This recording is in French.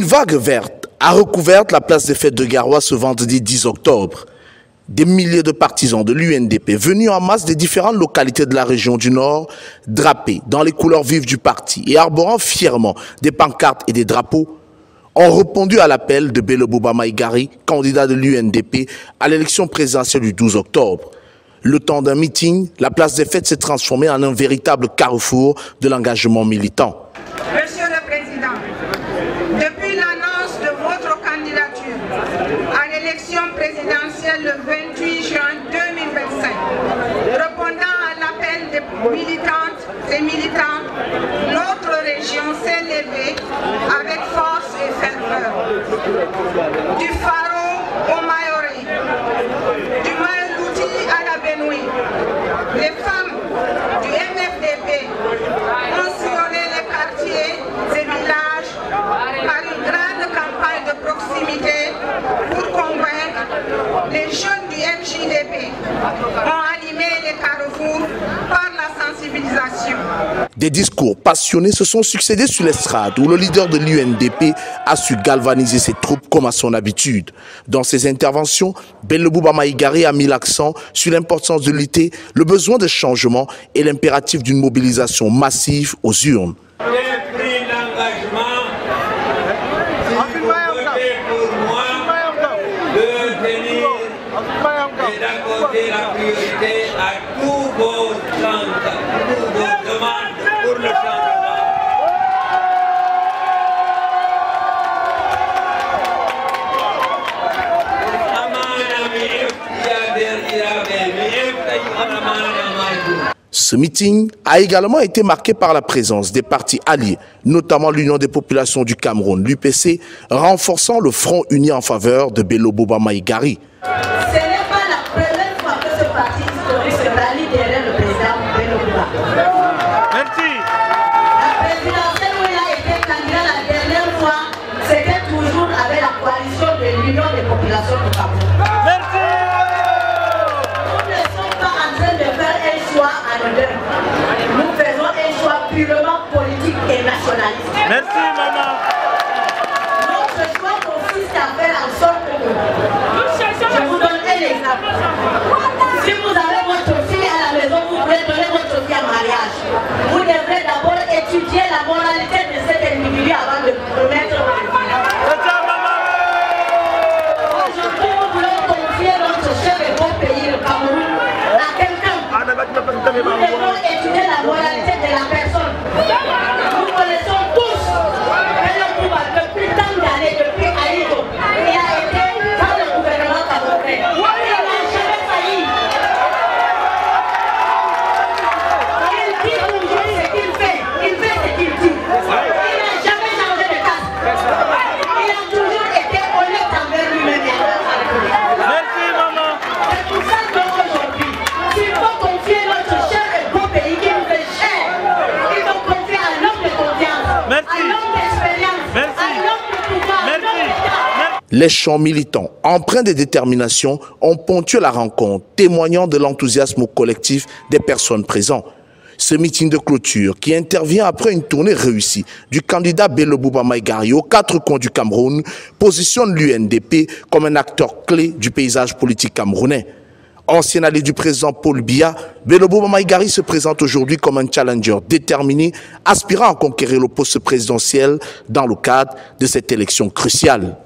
vague verte a recouvert la place des fêtes de Garoua ce vendredi 10 octobre. Des milliers de partisans de l'UNDP venus en masse des différentes localités de la région du Nord, drapés dans les couleurs vives du parti et arborant fièrement des pancartes et des drapeaux, ont répondu à l'appel de Bello Bouba Maïgari, candidat de l'UNDP à l'élection présidentielle du 12 octobre. Le temps d'un meeting, la place des fêtes s'est transformée en un véritable carrefour de l'engagement militant. Monsieur le Président, depuis l'annonce de votre candidature à l'élection présidentielle le 28 juin 2025, répondant à l'appel des militantes et militants, notre région s'est levée avec force et ferveur. Du Faro au Mayoré, du Maïlouti à la Benoît, les femmes du MFDP ont sillonné les quartiers et villages par une grande campagne de proximité pour convaincre les jeunes du MJDP, ont animé les carrefours par la sensibilisation. Des discours passionnés se sont succédés sur l'estrade où le leader de l'UNDP a su galvaniser ses troupes comme à son habitude. Dans ses interventions, Bello Bouba Maïgari a mis l'accent sur l'importance de lutter, le besoin de changement et l'impératif d'une mobilisation massive aux urnes. J'ai pris l'engagement, si vous votez pour moi, de tenir et d'accorder la priorité à tous vos demandes pour le changement. Ce meeting a également été marqué par la présence des partis alliés, notamment l'Union des populations du Cameroun, l'UPC, renforçant le front uni en faveur de Bello Bouba Maïgari. Ce n'est pas la première fois que ce parti historique se rallie derrière le président Bello Bouba. Merci. La présidentielle où il a été candidat la dernière fois, c'était toujours avec la coalition de l'Union des populations du Cameroun. Merci. Nous ne sommes pas en train de faire un choix anodin. Nous faisons un choix purement politique et nationaliste. Merci, maman. Notre choix consiste à faire en sorte que... Je vous donne un exemple. Si vous avez votre fille à la maison, vous voulez donner votre fille en mariage. Vous devrez d'abord étudier la moralité de cet individu avant de promettre votre fille. Aujourd'hui, nous voulons confier notre cher et beau pays, le Cameroun, à quelqu'un. Nous devons étudier la moralité de la personne. Nous connaissons tous Bello Bouba depuis tant d'années, depuis Aïdo. Il a été dans le gouvernement camerounais. Il n'a jamais failli. Il dit toujours ce qu'il fait. Il fait ce qu'il dit. Il n'a jamais changé de casque. Il a toujours été honnête envers lui-même et envers sa République. Merci, maman. C'est pour ça qu'aujourd'hui, s'il faut confier notre cher et beau pays qui nous fait cher, il faut confier à l'homme de confiance, Merci. à l'homme d'expérience, Merci. à l'homme de pouvoir, à l'homme d'État. Les chants militants, empreints de détermination, ont ponctué la rencontre, témoignant de l'enthousiasme collectif des personnes présentes. Ce meeting de clôture, qui intervient après une tournée réussie du candidat Bello Bouba Maïgari aux quatre coins du Cameroun, positionne l'UNDP comme un acteur clé du paysage politique camerounais. Ancien allié du président Paul Biya, Bello Bouba Maïgari se présente aujourd'hui comme un challenger déterminé, aspirant à conquérir le poste présidentiel dans le cadre de cette élection cruciale.